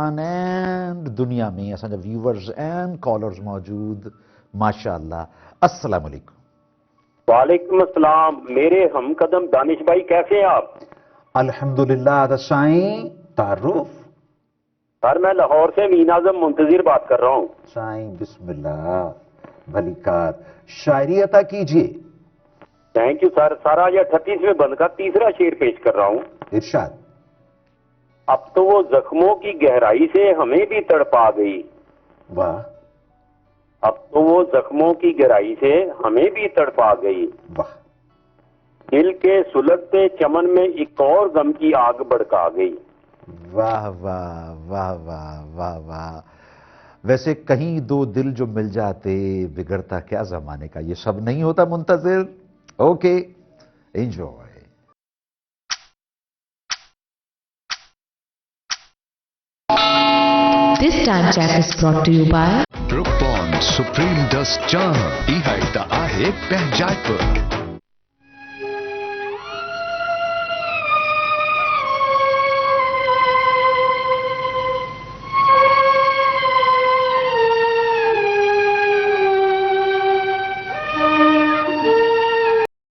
And دنیا میں اساں ویورز اینڈ کالرز موجود ماشاءاللہ. السلام علیکم. وعلیکم السلام. میرے ہم قدم دانش بھائی کیسے ہیں آپ؟ الحمدللہ. سائیں تعارف. سر میں لاہور سے مین اعظم منتظر بات کر رہا ہوں. سائیں بسم اللہ بھلی کار شاعری عطا کیجیے. Thank you sir. سر آج 38ویں بند کا تیسرا شعر پیش کر رہا ہوں. ارشاد. اب تو وہ زخموں کی گہرائی سے ہمیں بھی تڑپا گئی. واہ. اب تو وہ زخموں کی گہرائی سے ہمیں بھی تڑپا گئی. واہ. دل کے سلگتے چمن میں ایک اور غم کی آگ بھڑکا گئی. واہ واہ واہ واہ واہ واہ. ویسے کہیں دو دل جو مل جاتے بگڑتا کیا زمانے کا. یہ سب نہیں ہوتا منتظر. Okay enjoy. This time check is brought to you by Brook Bond Supreme Dust Charm. Ihaita Ahe Pehjatpur.